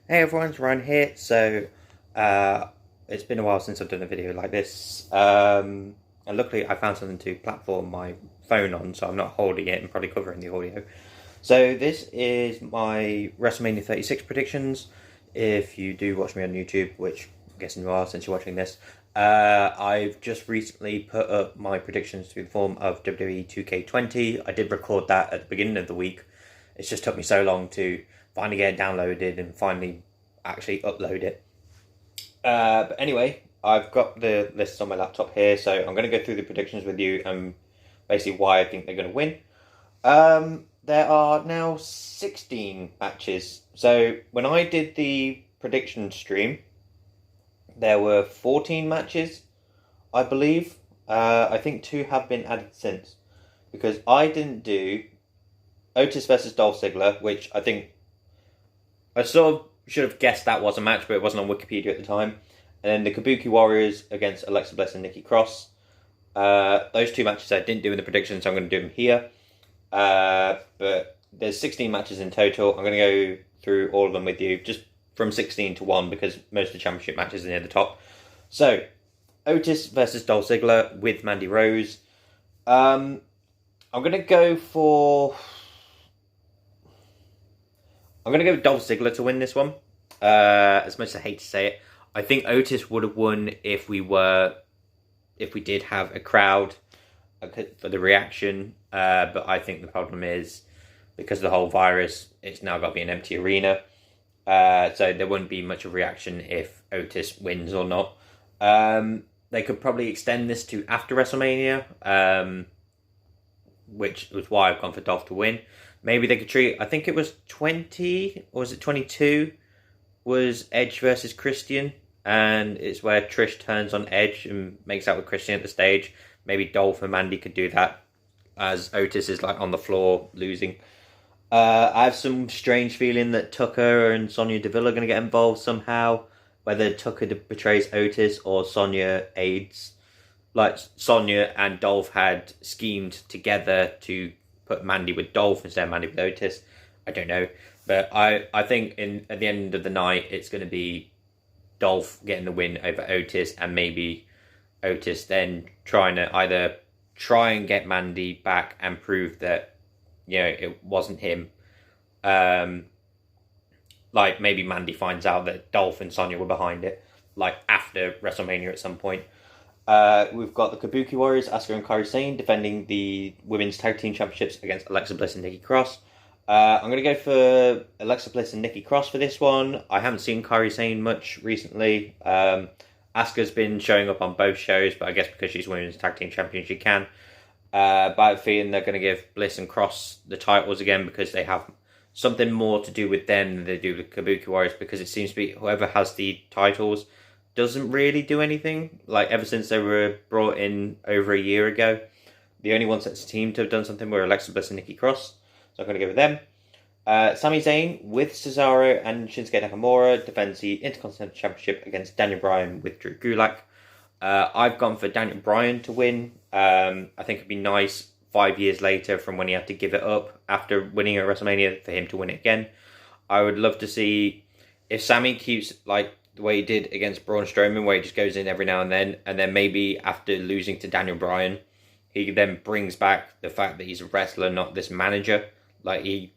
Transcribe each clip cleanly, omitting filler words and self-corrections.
Hey everyone, it's Ryan here. Uh, it's been a while since I've done a video like this. And luckily I found something to platform my phone on, so I'm not holding it and probably covering the audio. So this is my WrestleMania 36 predictions. If you do watch me on YouTube, which I'm guessing you are since you're watching this, I've just recently put up my predictions through the form of WWE 2K20. I did record that at the beginning of the week. It's just took me so long to finally get it downloaded and finally actually upload it. But anyway, I've got the lists on my laptop here, so I'm going to go through the predictions with you and basically why I think they're going to win. There are now 16 matches. So when I did the prediction stream, there were 14 matches, I believe. I think 2 have been added since. Because I didn't do Otis versus Dolph Ziggler, which I think I sort of should have guessed that was a match, but it wasn't on Wikipedia at the time. And then the Kabuki Warriors against Alexa Bliss and Nikki Cross. Those 2 matches I didn't do in the predictions, so I'm going to do them here. But there's 16 matches in total. I'm going to go through all of them with you, just from 16 to 1, because most of the championship matches are near the top. So, Otis versus Dolph Ziggler with Mandy Rose. I'm going to go for... I'm going to go with Dolph Ziggler to win this one. As much as I hate to say it, I think Otis would have won if we did have a crowd for the reaction. But I think the problem is, because of the whole virus, it's now got to be an empty arena. So there wouldn't be much of a reaction if Otis wins or not. They could probably extend this to after WrestleMania, which was why I've gone for Dolph to win. Maybe they could treat, I think it was 20, or was it 22, was Edge versus Christian. And it's where Trish turns on Edge and makes out with Christian at the stage. Maybe Dolph and Mandy could do that, as Otis is like on the floor losing. I have some strange feeling that Tucker and Sonya Deville are going to get involved somehow. Whether Tucker betrays Otis or Sonya aids. Like Sonya and Dolph had schemed together to put Mandy with Dolph instead of Mandy with Otis. I don't know. But I think at the end of the night, it's going to be Dolph getting the win over Otis, and maybe Otis then trying to either try and get Mandy back and prove that, it wasn't him. Like maybe Mandy finds out that Dolph and Sonya were behind it, like after WrestleMania at some point. We've got the Kabuki Warriors, Asuka and Kairi Sane, defending the Women's Tag Team Championships against Alexa Bliss and Nikki Cross. I'm going to go for Alexa Bliss and Nikki Cross for this one. I haven't seen Kairi Sane much recently. Asuka's been showing up on both shows, but I guess because she's Women's Tag Team Champion, she can. But I have a feeling they're going to give Bliss and Cross the titles again, because they have something more to do with them than they do with Kabuki Warriors, because it seems to be whoever has the titles doesn't really do anything. Like, ever since they were brought in over a year ago, the only ones that seem to have done something were Alexa Bliss and Nikki Cross. So I'm going to go with them. Sami Zayn with Cesaro and Shinsuke Nakamura defends the Intercontinental Championship against Daniel Bryan with Drew Gulak. I've gone for Daniel Bryan to win. I think it'd be nice 5 years later from when he had to give it up after winning at WrestleMania for him to win it again. I would love to see if Sami keeps like the way he did against Braun Strowman, where he just goes in every now and then maybe after losing to Daniel Bryan, he then brings back the fact that he's a wrestler, not this manager. Like, he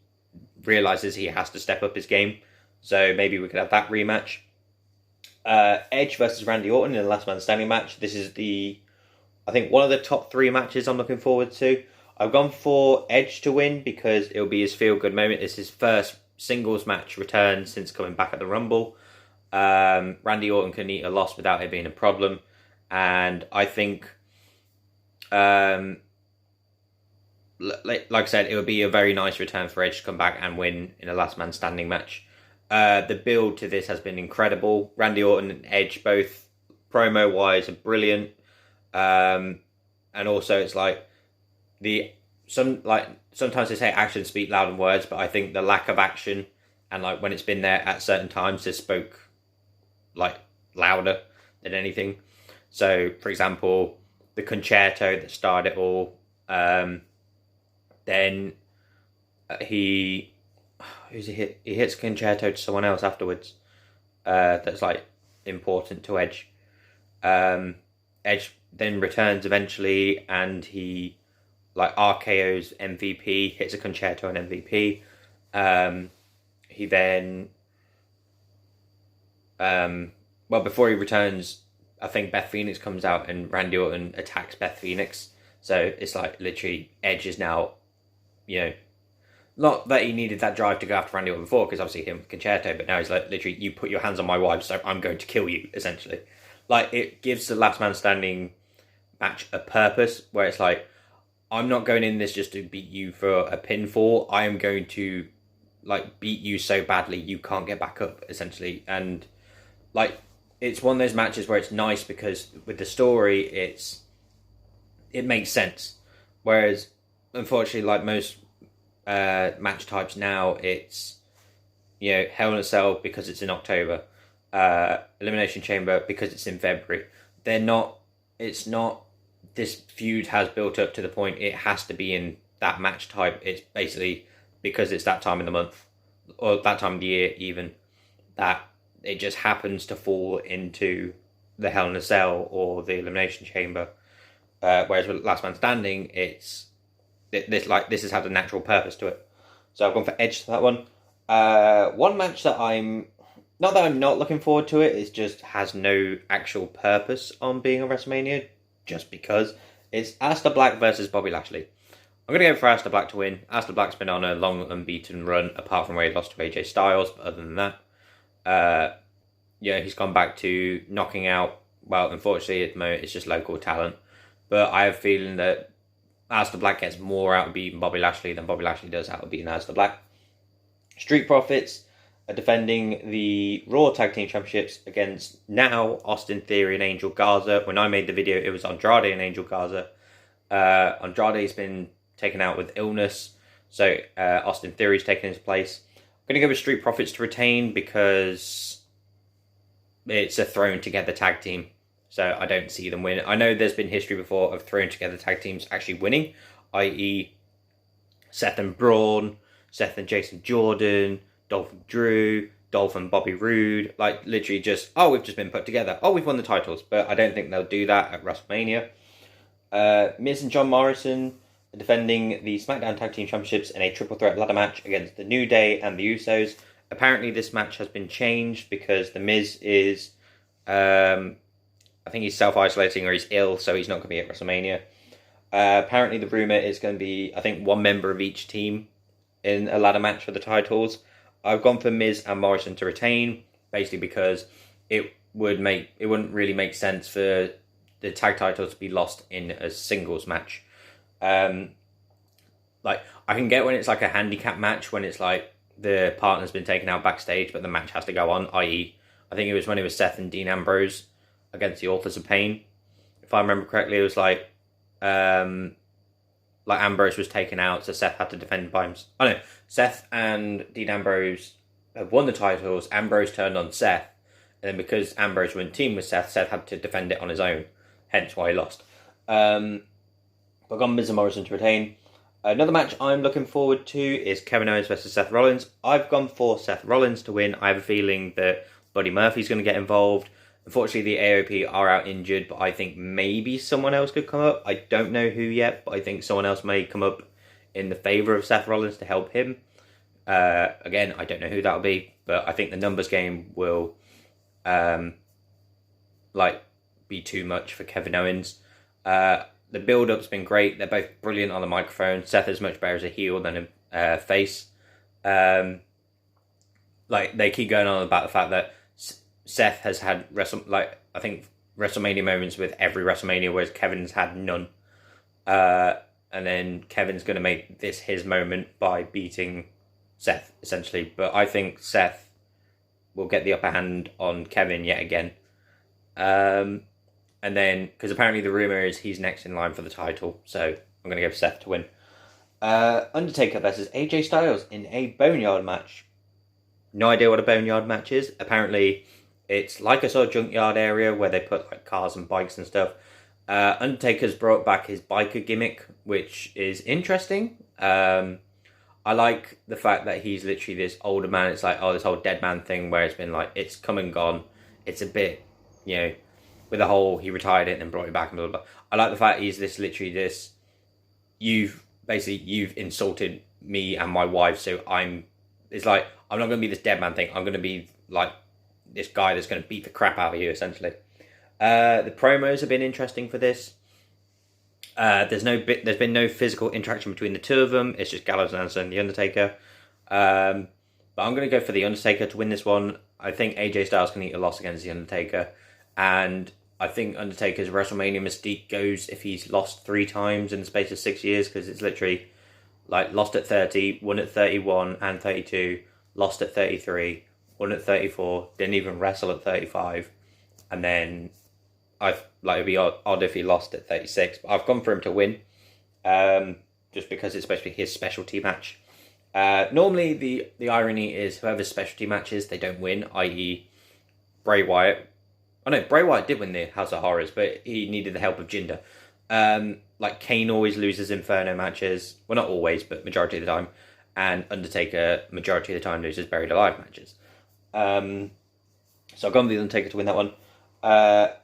realizes he has to step up his game. So maybe we could have that rematch. Edge versus Randy Orton in the last man standing match. This is I think one of the top 3 matches I'm looking forward to. I've gone for Edge to win because it'll be his feel-good moment. It's his first singles match return since coming back at the Rumble. Randy Orton can eat a loss without it being a problem. And I think, like I said, it would be a very nice return for Edge to come back and win in a last man standing match. The build to this has been incredible. Randy Orton and Edge, both promo-wise, are brilliant. And also it's like sometimes they say actions speak louder than words, but I think the lack of action and like when it's been there at certain times has spoke like louder than anything. So for example, the concerto that started it all, then he who's he hit? He hits concerto to someone else afterwards. That's like important to Edge. Edge then returns eventually, and he like RKO's MVP, hits a concerto on MVP. He then, before he returns, I think Beth Phoenix comes out and Randy Orton attacks Beth Phoenix. So it's like literally Edge is now, not that he needed that drive to go after Randy Orton before, because obviously him with concerto, but now he's like literally, you put your hands on my wife, so I'm going to kill you, essentially. Like, it gives the last man standing match a purpose, where it's like, I'm not going in this just to beat you for a pinfall. I am going to like beat you so badly you can't get back up, essentially. And like, it's one of those matches where it's nice because with the story, it makes sense. Whereas, unfortunately, like most match types now, it's Hell in a Cell because it's in October, Elimination Chamber because it's in February. It's not. This feud has built up to the point it has to be in that match type. It's basically because it's that time of the month or that time of the year, even that it just happens to fall into the Hell in a Cell or the Elimination Chamber. Whereas with Last Man Standing, this has had a natural purpose to it. So I've gone for Edge to that one. One match that I'm not looking forward to it. It just has no actual purpose on being a WrestleMania, just because it's Aleister Black versus Bobby Lashley. I'm going to go for Aleister Black to win. Aleister Black's been on a long unbeaten run, apart from where he lost to AJ Styles. But other than that, he's gone back to knocking out. Well, unfortunately, at the moment, it's just local talent. But I have a feeling that Aleister Black gets more out of beating Bobby Lashley than Bobby Lashley does out of beating Aleister Black. Street Profits are defending the Raw Tag Team Championships against now Austin Theory and Angel Garza. When I made the video, it was Andrade and Angel Garza. Andrade's been taken out with illness, so Austin Theory's taken his place. I'm going to go with Street Profits to retain because it's a thrown together tag team, so I don't see them win. I know there's been history before of thrown together tag teams actually winning, i.e. Seth and Braun, Seth and Jason Jordan, Dolph and Drew, Dolph and Bobby Roode, like literally just, we've just been put together. We've won the titles, but I don't think they'll do that at WrestleMania. Miz and John Morrison are defending the SmackDown Tag Team Championships in a triple threat ladder match against the New Day and the Usos. Apparently this match has been changed because the Miz is, I think he's self-isolating or he's ill, so he's not going to be at WrestleMania. Apparently the rumour is going to be, I think, one member of each team in a ladder match for the titles. I've gone for Miz and Morrison to retain, basically because it wouldn't really make sense for the tag titles to be lost in a singles match. Like, I can get when it's like a handicap match, when it's like the partner's been taken out backstage, but the match has to go on, i.e., I think it was when it was Seth and Dean Ambrose against the Authors of Pain. If I remember correctly, it was like Ambrose was taken out, so Seth had to defend by himself. Oh no, Seth and Dean Ambrose have won the titles. Ambrose turned on Seth, and then because Ambrose went team with Seth, Seth had to defend it on his own. Hence why he lost. But I've gone Miz and Morrison to retain. Another match I'm looking forward to is Kevin Owens versus Seth Rollins. I've gone for Seth Rollins to win. I have a feeling that Buddy Murphy's going to get involved. Unfortunately, the AOP are out injured, but I think maybe someone else could come up. I don't know who yet, but I think someone else may come up in the favour of Seth Rollins to help him. Again, I don't know who that'll be, but I think the numbers game will be too much for Kevin Owens. The build-up's been great. They're both brilliant on the microphone. Seth is much better as a heel than a face. They keep going on about the fact that Seth has had I think WrestleMania moments with every WrestleMania, whereas Kevin's had none. And then Kevin's going to make this his moment by beating Seth, essentially. But I think Seth will get the upper hand on Kevin yet again. And then, because apparently the rumour is he's next in line for the title, so I'm going to go for Seth to win. Undertaker versus AJ Styles in a Boneyard match. No idea what a Boneyard match is. Apparently, it's like a sort of junkyard area where they put like cars and bikes and stuff. Undertaker's brought back his biker gimmick, which is interesting. I I like the fact that he's literally this older man. It's like, oh, this whole dead man thing where it's been like, it's come and gone. It's a bit, you know, with the whole, he retired it and then brought it back and blah, blah, blah. I like the fact he's literally this, you've insulted me and my wife, so it's like, I'm not going to be this dead man thing. I'm going to be like this guy that's going to beat the crap out of you, essentially. The promos have been interesting for this. There's been no physical interaction between the two of them. It's just Gallows and Anderson and The Undertaker. But I'm going to go for The Undertaker to win this one. I think AJ Styles can eat a loss against The Undertaker. And I think Undertaker's WrestleMania mystique goes if he's lost 3 times in the space of 6 years, because it's literally like lost at 30, won at 31 and 32, lost at 33, won at 34, didn't even wrestle at 35, and then it'd be odd if he lost at 36. But I've gone for him to win, just because it's supposed to be his specialty match. Normally the irony is whoever's specialty matches they don't win, i.e. Bray Wyatt. Oh no, Bray Wyatt did win the House of Horrors, but he needed the help of Jinder. Like Kane always loses Inferno matches. Well, not always, but majority of the time. And Undertaker, majority of the time, loses Buried Alive matches. So I've gone with the Undertaker to win that one.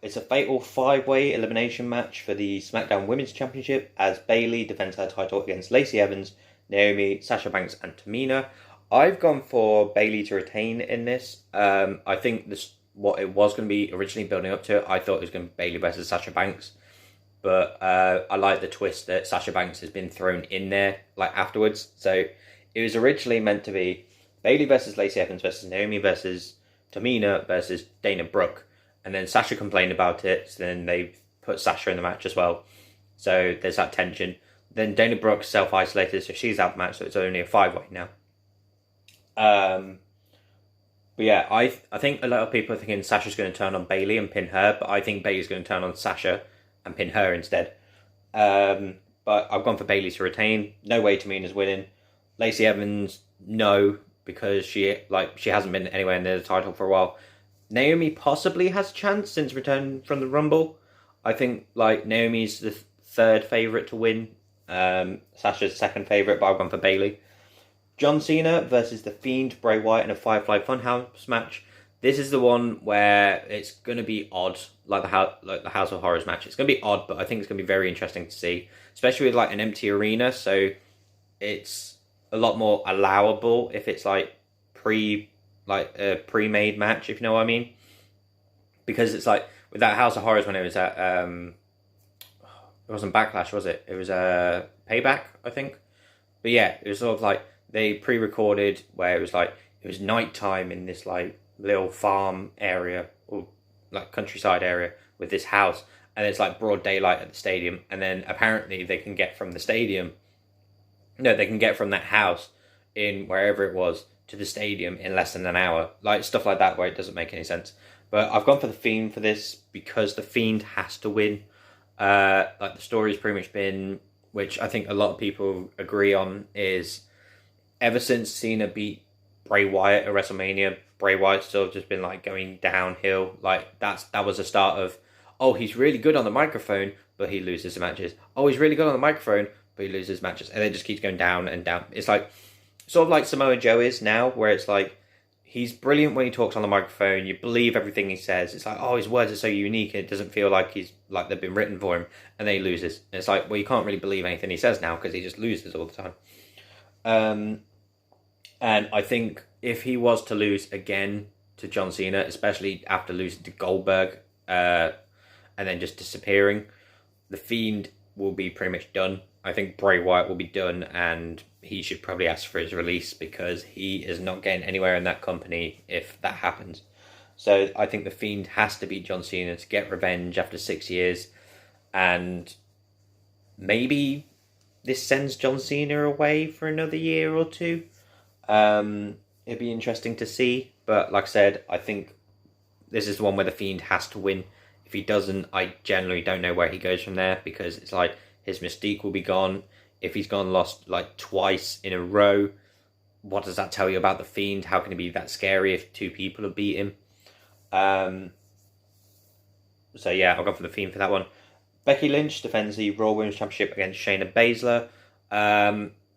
It's a fatal 5-way elimination match for the SmackDown Women's Championship as Bayley defends her title against Lacey Evans, Naomi, Sasha Banks, and Tamina. I've gone for Bayley to retain in this. I think what it was going to be originally building up to, I thought it was going to be Bayley versus Sasha Banks. But I like the twist that Sasha Banks has been thrown in there like afterwards. So it was originally meant to be Bayley versus Lacey Evans versus Naomi versus Tamina versus Dana Brooke. And then Sasha complained about it, so then they put Sasha in the match as well. So there's that tension. Then Dana Brooke self-isolated, so she's out the match, so it's only a 5-way now. But yeah, I think a lot of people are thinking Sasha's going to turn on Bayley and pin her, but I think Bayley's going to turn on Sasha and pin her instead. But I've gone for Bayley to retain. No way Tamina's winning. Lacey Evans, no, because she hasn't been anywhere near the title for a while. Naomi possibly has a chance since returning from the Rumble. I think Naomi's the 3rd favourite to win. Sasha's 2nd favourite, but I've gone for Bayley. John Cena versus The Fiend, Bray Wyatt in a Firefly Funhouse match. This is the one where it's going to be odd, like the House of Horrors match. It's going to be odd, but I think it's going to be very interesting to see, especially with an empty arena. So it's a lot more allowable if it's a pre-made match, if you know what I mean. Because it's with that House of Horrors when it was at it wasn't Backlash, was it? It was Payback, I think. But yeah, it was sort of they pre-recorded where it was nighttime in this little farm area or countryside area with this house, and it's broad daylight at the stadium, and then apparently they can get from that house in wherever it was to the stadium in less than an hour, stuff like that where it doesn't make any sense. But I've gone for The Fiend for this because The Fiend has to win. The story's pretty much been, which I think a lot of people agree on, is ever since Cena beat Bray Wyatt at WrestleMania, Bray Wyatt's still just been going downhill. That was the start of, oh, he's really good on the microphone, but he loses the matches. Oh, he's really good on the microphone, but he loses matches, and it just keeps going down and down. It's sort of like Samoa Joe is now, where it's he's brilliant when he talks on the microphone. You believe everything he says. It's oh, his words are so unique, and it doesn't feel like they've been written for him, and then he loses. And it's well, you can't really believe anything he says now because he just loses all the time. And I think if he was to lose again to John Cena, especially after losing to Goldberg, and then just disappearing, The Fiend will be pretty much done. I think Bray Wyatt will be done, and he should probably ask for his release because he is not getting anywhere in that company if that happens. So I think The Fiend has to beat John Cena to get revenge after 6 years, and maybe this sends John Cena away for another year or two. It'd be interesting to see, but like I said, I think this is the one where The Fiend has to win. If he doesn't, I generally don't know where he goes from there, because it's his mystique will be gone. If he's lost twice in a row, what does that tell you about The Fiend? How can it be that scary if 2 people have beat him? So yeah, I'll go for The Fiend for that one. Becky Lynch defends the Raw Women's Championship against Shayna Baszler.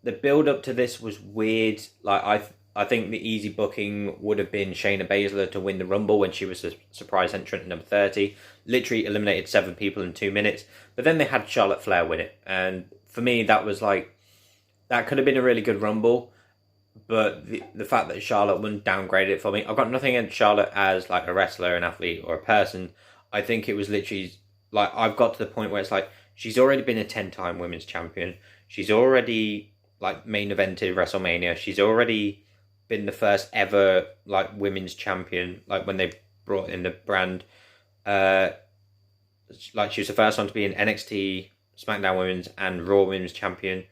the build up to this was weird. Like I think the easy booking would have been Shayna Baszler to win the Rumble when she was a surprise entrant at number 30. Literally eliminated 7 people in 2 minutes. But then they had Charlotte Flair win it. And for me, that was like, that could have been a really good Rumble. But the fact that Charlotte wouldn't downgrade it for me. I've got nothing against Charlotte as like a wrestler, an athlete, or a person. I think it was literally like, I've got to the point where it's like, she's already been a 10-time women's champion. She's already like main evented WrestleMania. She's already been the first ever like women's champion. Like when they brought in the brand, like she was the first one to be an NXT, SmackDown Women's, and Raw Women's champion.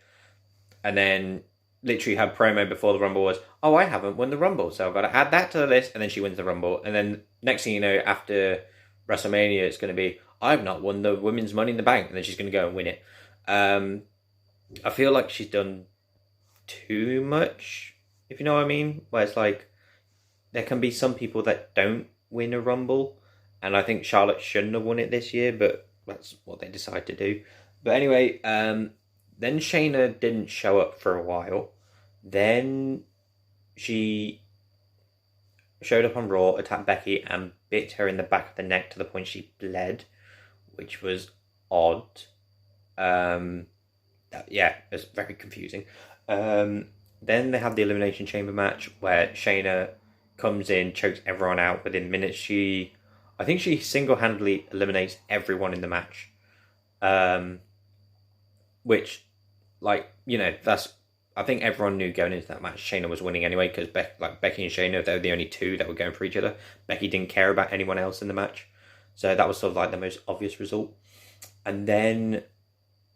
And then literally her promo before the Rumble was, "Oh, I haven't won the Rumble, so I've got to add that to the list." And then she wins the Rumble. And then next thing you know, after WrestleMania, it's going to be, "I've not won the Women's Money in the Bank," and then she's going to go and win it. I feel like she's done too much, if you know what I mean. Where it's like, there can be some people that don't win a Rumble, and I think Charlotte shouldn't have won it this year, but that's what they decide to do. But anyway, then Shayna didn't show up for a while. Then she showed up on Raw, attacked Becky, and bit her in the back of the neck to the point she bled, which was odd. Yeah, it was very confusing. Then they have the Elimination Chamber match where Shayna comes in, chokes everyone out within minutes. I think she single-handedly eliminates everyone in the match. Which, like, you know, I think everyone knew going into that match Shayna was winning anyway, because Becky and Shayna, they were the only two that were going for each other. Becky didn't care about anyone else in the match. So that was sort of like the most obvious result. And then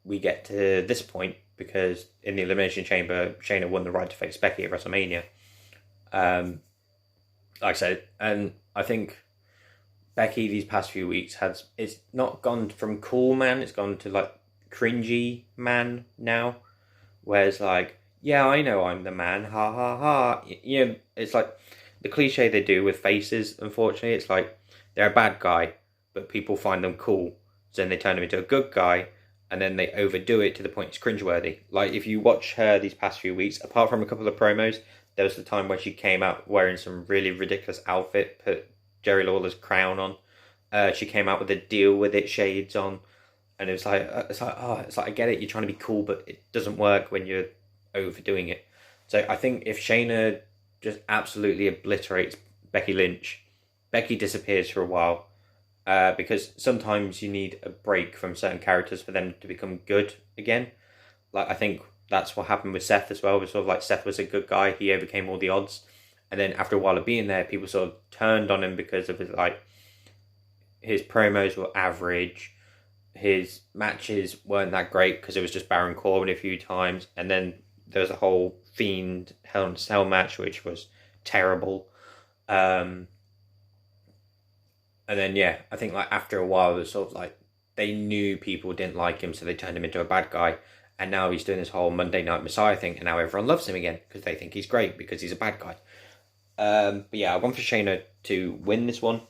we get to this point, because in the Elimination Chamber, Shayna won the right to face Becky at WrestleMania. Like I said, and I think Becky these past few weeks it's not gone from cool man, it's gone to like cringy man now. Whereas like, yeah, I know I'm the man, ha ha ha. You know, it's like the cliche they do with faces, unfortunately. It's like, they're a bad guy, but people find them cool. So then they turn them into a good guy, and then they overdo it to the point it's cringeworthy. Like, if you watch her these past few weeks, apart from a couple of promos, there was the time where she came out wearing some really ridiculous outfit, put Jerry Lawler's crown on. She came out with a Deal With It shades on. And it's like, I get it, you're trying to be cool, but it doesn't work when you're overdoing it. So I think if Shayna just absolutely obliterates Becky Lynch, Becky disappears for a while, because sometimes you need a break from certain characters for them to become good again. Like, I think that's what happened with Seth as well. It was sort of like, Seth was a good guy, he overcame all the odds, and then after a while of being there, people sort of turned on him because of his promos were average, his matches weren't that great because it was just Baron Corbin a few times, and then there was a whole Fiend Hell in a Cell match which was terrible. And then, yeah, I think like after a while, it was sort of like they knew people didn't like him, so they turned him into a bad guy. And now he's doing this whole Monday Night Messiah thing, and now everyone loves him again because they think he's great because he's a bad guy. But yeah, I want for Shayna to win this one.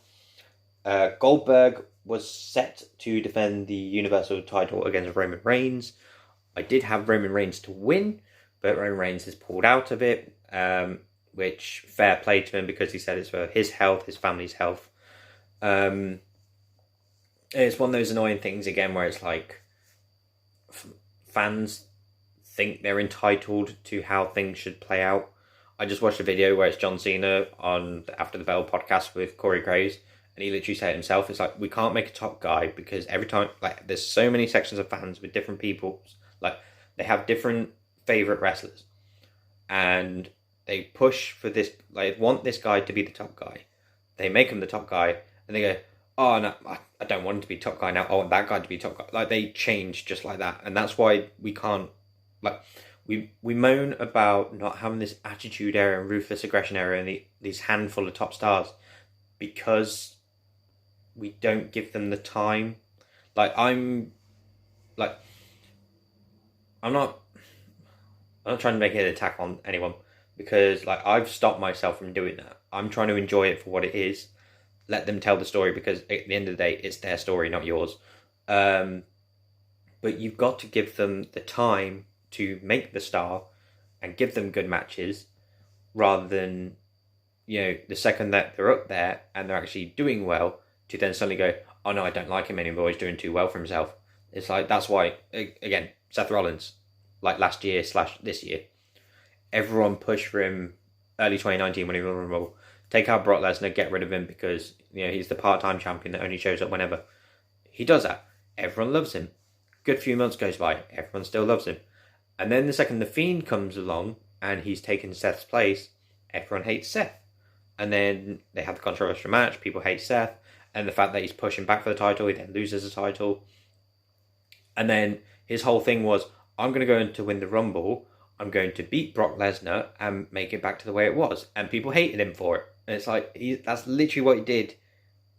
Goldberg was set to defend the Universal title against Roman Reigns. I did have Roman Reigns to win, but Roman Reigns has pulled out of it, which fair play to him because he said it's for his health, his family's health. It's one of those annoying things again where it's like fans think they're entitled to how things should play out. I just watched a video where it's John Cena on the After the Bell podcast with Corey Graves, and he literally said himself, it's like, we can't make a top guy because every time, like, there's so many sections of fans with different people, like, they have different favourite wrestlers, and they push for this, like, want this guy to be the top guy. They make him the top guy, and they go, oh, no, I don't want him to be top guy now, I want that guy to be top guy. Like, they change just like that, and that's why we can't, like, we moan about not having this attitude era and ruthless aggression era and these handful of top stars because we don't give them the time. Like, I'm not trying to make it an attack on anyone because, like, I've stopped myself from doing that. I'm trying to enjoy it for what it is. Let them tell the story because at the end of the day, it's their story, not yours. But you've got to give them the time to make the star and give them good matches, rather than, the second that they're up there and they're actually doing well, to then suddenly go, oh no, I don't like him anymore, he's doing too well for himself. It's like, that's why, again, Seth Rollins, like last year / this year, everyone pushed for him early 2019 when he won the Rumble. Take out Brock Lesnar, get rid of him because, he's the part-time champion that only shows up whenever. He does that. Everyone loves him. Good few months goes by, everyone still loves him. And then the second The Fiend comes along and he's taken Seth's place, everyone hates Seth. And then they have the controversial match, people hate Seth, and the fact that he's pushing back for the title, he then loses the title. And then his whole thing was, I'm going to go in to win the Rumble, I'm going to beat Brock Lesnar and make it back to the way it was. And people hated him for it. And it's like, that's literally what he did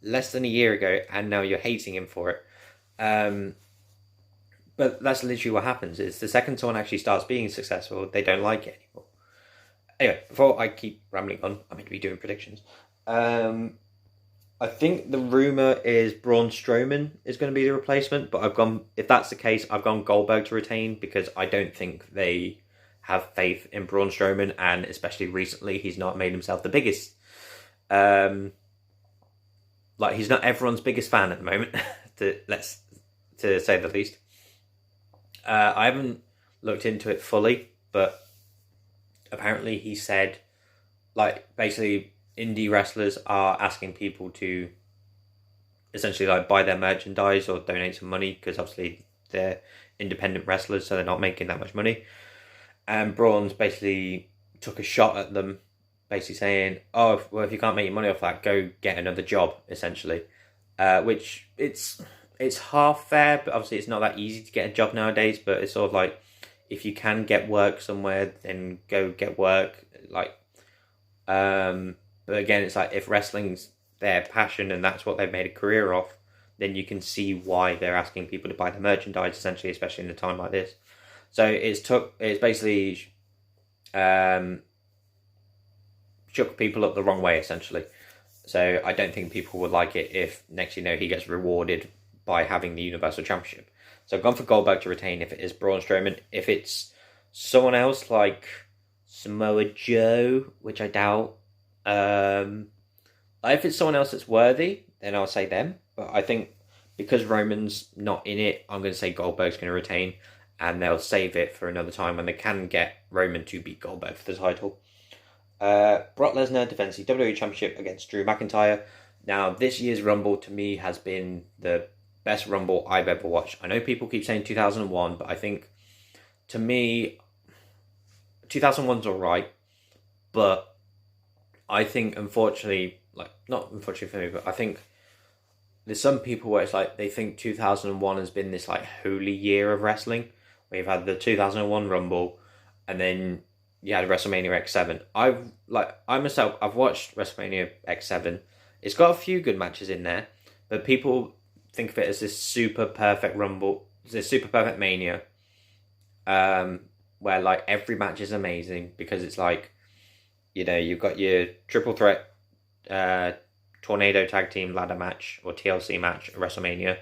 less than a year ago, and now you're hating him for it. But that's literally what happens, is the second someone actually starts being successful, they don't like it anymore. Anyway, before I keep rambling on, I'm meant to be doing predictions. I think the rumour is Braun Strowman is going to be the replacement, but if that's the case, I've gone Goldberg to retain, because I don't think they have faith in Braun Strowman, and especially recently, he's not made himself the biggest. He's not everyone's biggest fan at the moment, to say the least. I haven't looked into it fully, but apparently he said, basically, indie wrestlers are asking people to essentially buy their merchandise or donate some money, because obviously they're independent wrestlers, so they're not making that much money. And Braun's basically took a shot at them, basically saying, oh, well, if you can't make your money off that, go get another job, essentially. Which it's half fair, but obviously it's not that easy to get a job nowadays, but it's sort of like, if you can get work somewhere, then go get work. But again, it's like, if wrestling's their passion and that's what they've made a career of, then you can see why they're asking people to buy the merchandise, essentially, especially in a time like this. So it's basically shook people up the wrong way, essentially. So I don't think people would like it if next he gets rewarded by having the Universal Championship. So I've gone for Goldberg to retain if it is Braun Strowman. If it's someone else like Samoa Joe, which I doubt, if it's someone else that's worthy, then I'll say them. But I think because Roman's not in it, I'm going to say Goldberg's going to retain, and they'll save it for another time when they can get Roman to beat Goldberg for the title. Brock Lesnar defends the WWE Championship against Drew McIntyre. Now, this year's Rumble, to me, has been the best Rumble I've ever watched. I know people keep saying 2001, but I think, to me, 2001's alright, but I think, unfortunately, not unfortunately for me, but I think there's some people where it's like, they think 2001 has been this, holy year of wrestling, where you've had the 2001 Rumble, and then you had WrestleMania X7. I've watched WrestleMania X7. It's got a few good matches in there, but people think of it as this super perfect Rumble, this super perfect Mania, where every match is amazing, because it's you've got your triple threat tornado tag team ladder match or TLC match at WrestleMania.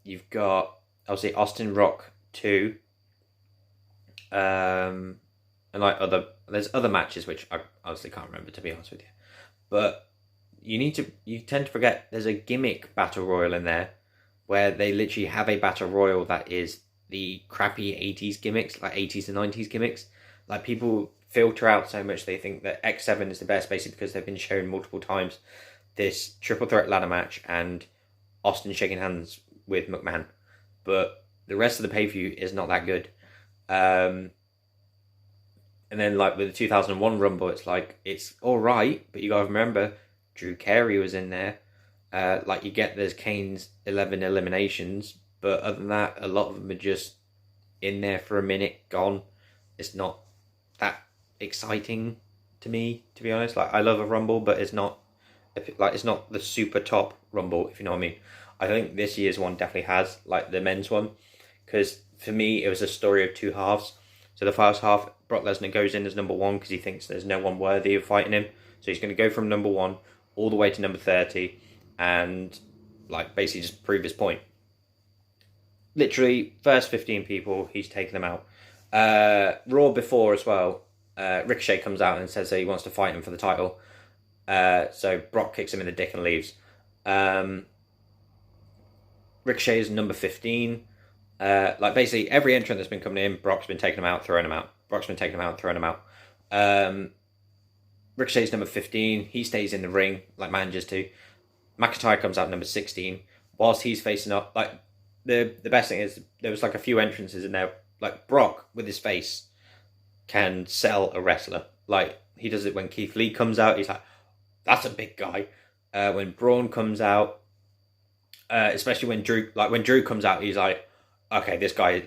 You've got obviously Austin Rock 2. And there's other matches which I honestly can't remember, to be honest with you. But you tend to forget there's a gimmick battle royal in there, where they literally have a battle royal that is the crappy 80s gimmicks, 80s and 90s gimmicks. People filter out so much, they think that X7 is the best, basically because they've been shown multiple times this triple threat ladder match and Austin shaking hands with McMahon. But the rest of the pay-per-view is not that good. And then with the 2001 Rumble, it's alright, but you gotta remember Drew Carey was in there. You get there's Kane's 11 eliminations, but other than that, a lot of them are just in there for a minute, gone. It's not that exciting to me, to be honest. I love a Rumble, but it's not it's not the super top Rumble, if you know what I mean. I think this year's one definitely has, the men's one, because for me it was a story of two halves. So the first half, Brock Lesnar goes in as number 1 because he thinks there's no one worthy of fighting him. So he's going to go from number 1 all the way to number 30 and basically just prove his point. Literally, first 15 people, he's taken them out. Raw before as well, Ricochet comes out and says that he wants to fight him for the title. So Brock kicks him in the dick and leaves. Ricochet is number 15. Basically every entrant that's been coming in, Brock's been taking him out, throwing him out. Brock's been taking him out, throwing him out. Ricochet's number 15. He stays in the ring like managers to. McIntyre comes out number 16. Whilst he's facing up, like the best thing is there was like a few entrances in there. Like Brock with his face can sell a wrestler. Like he does it when Keith Lee comes out. He's like, that's a big guy. When Braun comes out, especially when Drew comes out, he's like, okay, this guy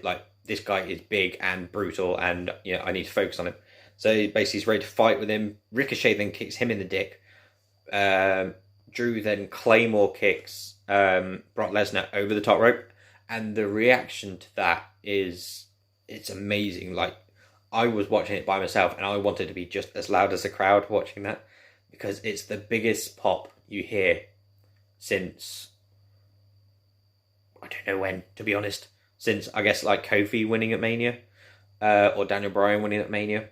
is big and brutal, and I need to focus on him. So basically, he's ready to fight with him. Ricochet then kicks him in the dick. Drew then Claymore kicks Brock Lesnar over the top rope, and the reaction to that it's amazing. Like I was watching it by myself, and I wanted to be just as loud as the crowd watching that, because it's the biggest pop you hear since I don't know when, to be honest. Since I guess like Kofi winning at Mania, or Daniel Bryan winning at Mania.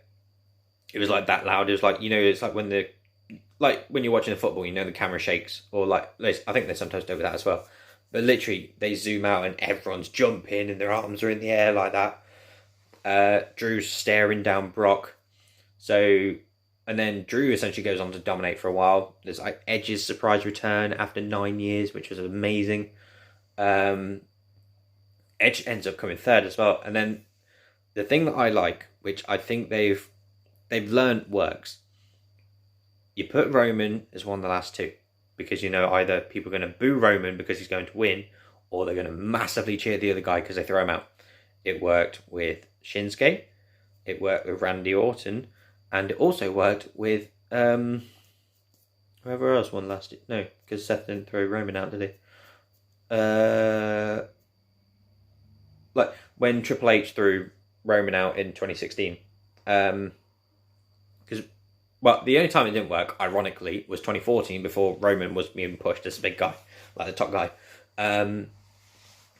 It was like that loud. It was like, it's like when you're watching the football, the camera shakes, or like I think they sometimes do with that as well. But literally, they zoom out and everyone's jumping and their arms are in the air like that. Drew's staring down Brock. And then Drew essentially goes on to dominate for a while. There's like Edge's surprise return after 9 years, which was amazing. Edge ends up coming third as well. And then the thing that I like, which I think they've learned works, you put Roman as one of the last two, because either people are going to boo Roman because he's going to win, or they're going to massively cheer the other guy because they throw him out. It worked with Shinsuke, it worked with Randy Orton, and it also worked with whoever else won last year. No, because Seth didn't throw Roman out, did he? Like when Triple H threw Roman out in 2016. The only time it didn't work, ironically, was 2014, before Roman was being pushed as a big guy, like the top guy. And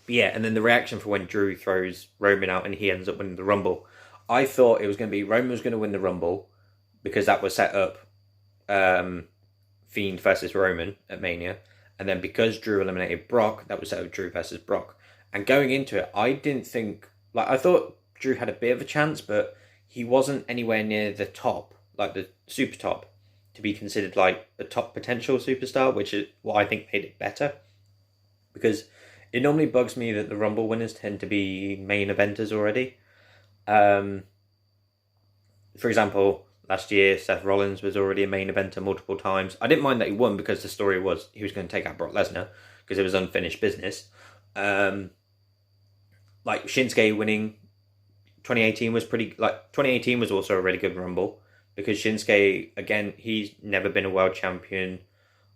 then the reaction for when Drew throws Roman out and he ends up winning the Rumble. I thought it was going to be Roman was going to win the Rumble, because that was set up Fiend versus Roman at Mania. And then because Drew eliminated Brock, that was set up Drew versus Brock. And going into it, I didn't think... I thought Drew had a bit of a chance, but he wasn't anywhere near the top, like the super top, to be considered like the top potential superstar, which is what I think made it better. Because it normally bugs me that the Rumble winners tend to be main eventers already. For example, last year, Seth Rollins was already a main eventer multiple times. I didn't mind that he won, because the story was he was going to take out Brock Lesnar, because it was unfinished business. Like Shinsuke winning 2018 was 2018 was also a really good Rumble, because Shinsuke, again, he's never been a world champion.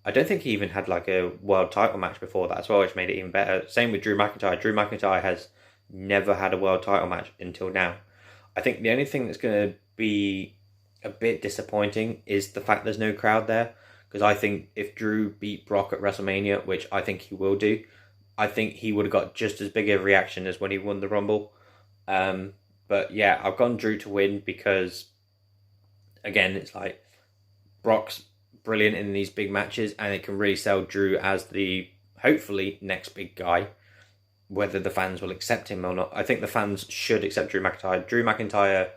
I don't think he even had like a world title match before that as well, which made it even better. Same with Drew McIntyre. Drew McIntyre has never had a world title match until now. I think the only thing that's going to be a bit disappointing is the fact there's no crowd there, because I think if Drew beat Brock at WrestleMania, which I think he will do, I think he would have got just as big a reaction as when he won the Rumble. But yeah, I've gone Drew to win because, again, it's like Brock's brilliant in these big matches, and it can really sell Drew as the, hopefully, next big guy. Whether the fans will accept him or not, I think the fans should accept Drew McIntyre. Drew McIntyre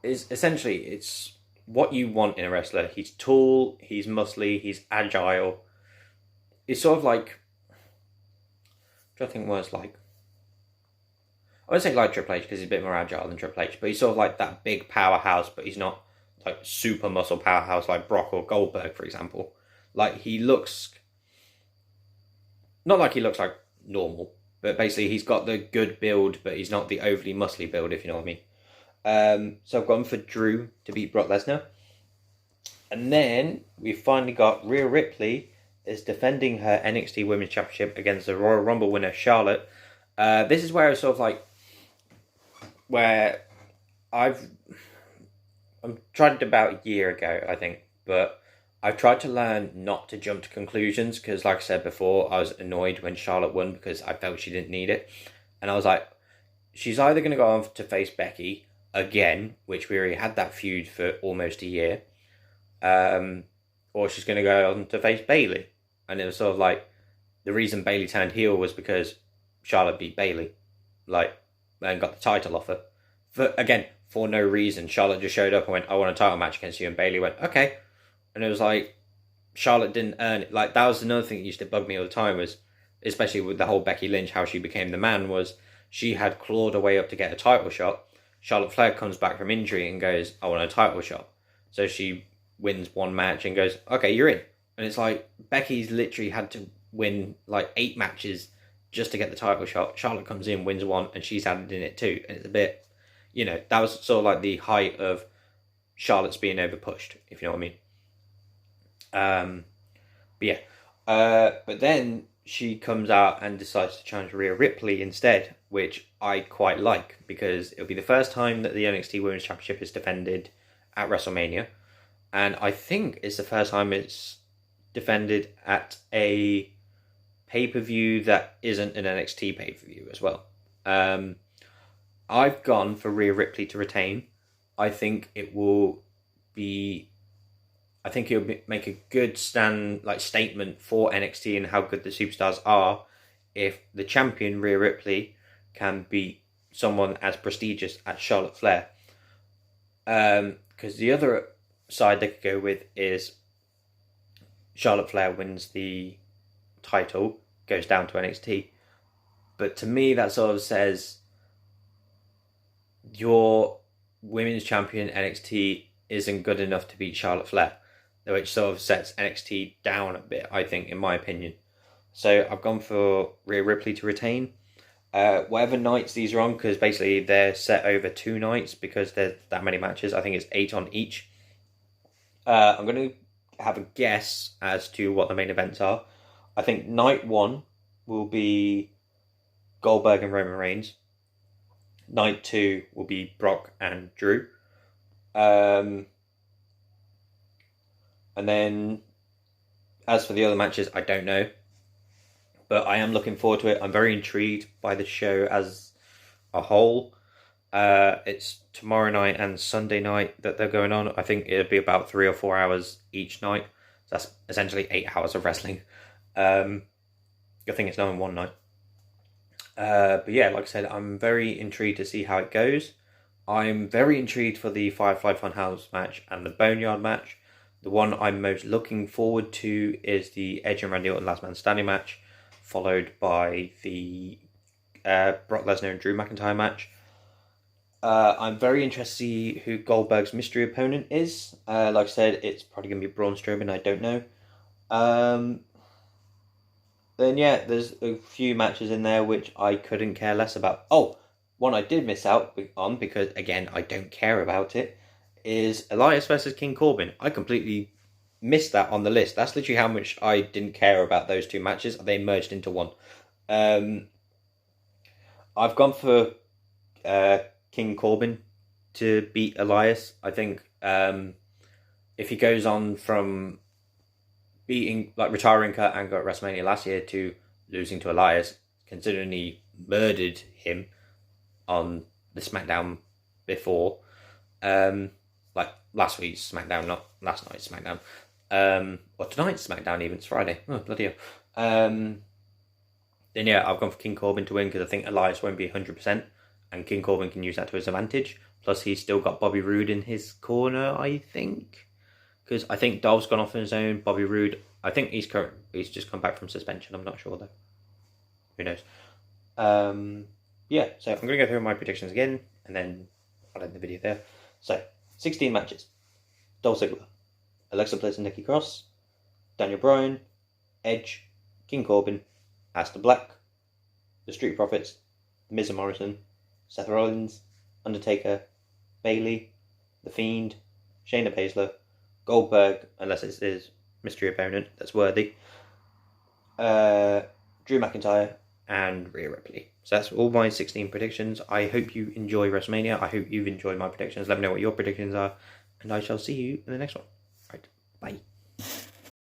is essentially, it's what you want in a wrestler. He's tall, he's muscly, he's agile. It's sort of like, what do I think was like, I would say like Triple H, because he's a bit more agile than Triple H, but he's sort of like that big powerhouse, but he's not like super muscle powerhouse like Brock or Goldberg, for example. Like he looks, not like he looks like normal, but basically he's got the good build, but he's not the overly muscly build, if you know what I mean. So I've gone for Drew to beat Brock Lesnar. And then we've finally got Rhea Ripley is defending her NXT Women's Championship against the Royal Rumble winner, Charlotte. This is where it's sort of like, where I'm tried it about a year ago, I think, but I've tried to learn not to jump to conclusions, because like I said before, I was annoyed when Charlotte won because I felt she didn't need it. And I was like, she's either going to go on to face Becky again, which we already had that feud for almost a year, or she's going to go on to face Bayley. And it was sort of like, the reason Bayley turned heel was because Charlotte beat Bayley, and got the title off her. For no reason. Charlotte just showed up and went, I want a title match against you, and Bayley went, okay. And it was like, Charlotte didn't earn it. Like, that was another thing that used to bug me all the time, was, especially with the whole Becky Lynch, how she became the man, was she had clawed her way up to get a title shot. Charlotte Flair comes back from injury and goes, I want a title shot. So she wins one match and goes, okay, you're in. And it's like, Becky's literally had to win 8 matches just to get the title shot. Charlotte comes in, wins one, and she's added in it too. And it's a bit, that was sort of like the height of Charlotte's being over pushed, if you know what I mean. But then she comes out and decides to challenge Rhea Ripley instead, which I quite like, because it'll be the first time that the NXT Women's Championship is defended at WrestleMania, and I think it's the first time it's defended at a pay-per-view that isn't an NXT pay-per-view as well. I've gone for Rhea Ripley to retain. I think it'll make a good statement for NXT and how good the superstars are if the champion, Rhea Ripley, can beat someone as prestigious as Charlotte Flair. Because the other side they could go with is Charlotte Flair wins the title, goes down to NXT. But to me, that sort of says your women's champion NXT isn't good enough to beat Charlotte Flair, which sort of sets NXT down a bit, I think, in my opinion. So I've gone for Rhea Ripley to retain. Whatever nights these are on, because basically they're set over 2 nights because there's that many matches. I think it's 8 on each. I'm going to have a guess as to what the main events are. I think night 1 will be Goldberg and Roman Reigns. Night 2 will be Brock and Drew. And then, as for the other matches, I don't know. But I am looking forward to it. I'm very intrigued by the show as a whole. It's tomorrow night and Sunday night that they're going on. I think it'll be about 3 or 4 hours each night. So that's essentially 8 hours of wrestling. Good thing it's not in one night. But yeah, like I said, I'm very intrigued to see how it goes. I'm very intrigued for the Firefly Funhouse match and the Boneyard match. The one I'm most looking forward to is the Edge and Randy Orton Last Man Standing match, followed by the Brock Lesnar and Drew McIntyre match. I'm very interested to see who Goldberg's mystery opponent is. Like I said, it's probably going to be Braun Strowman, I don't know. Then yeah, there's a few matches in there which I couldn't care less about. Oh, one I did miss out on, because again, I don't care about it, is Elias versus King Corbin. I completely missed that on the list. That's literally how much I didn't care about those 2 matches. They merged into one. I've gone for King Corbin to beat Elias. I think if he goes on from retiring Kurt Angle at WrestleMania last year to losing to Elias, considering he murdered him on the SmackDown before, last week's SmackDown, not last night's SmackDown, or tonight's SmackDown even, it's Friday, oh bloody hell. Then yeah, I've gone for King Corbin to win, because I think Elias won't be 100%, and King Corbin can use that to his advantage, plus he's still got Bobby Roode in his corner, I think, because I think Dolph's gone off on his own. Bobby Roode, I think he's just come back from suspension, I'm not sure though, who knows. Yeah, so I'm going to go through my predictions again, and then I'll end the video there. So, 16 matches. Dolph Ziggler, Alexa Bliss and Nikki Cross, Daniel Bryan, Edge, King Corbin, Aleister Black, The Street Profits, The Miz and Morrison, Seth Rollins, Undertaker, Bayley, The Fiend, Shayna Baszler, Goldberg, unless it's his mystery opponent that's worthy, Drew McIntyre, and Rhea Ripley. So that's all my 16 predictions. I hope you enjoy WrestleMania. I hope you've enjoyed my predictions. Let me know what your predictions are, and I shall see you in the next one. Right, bye.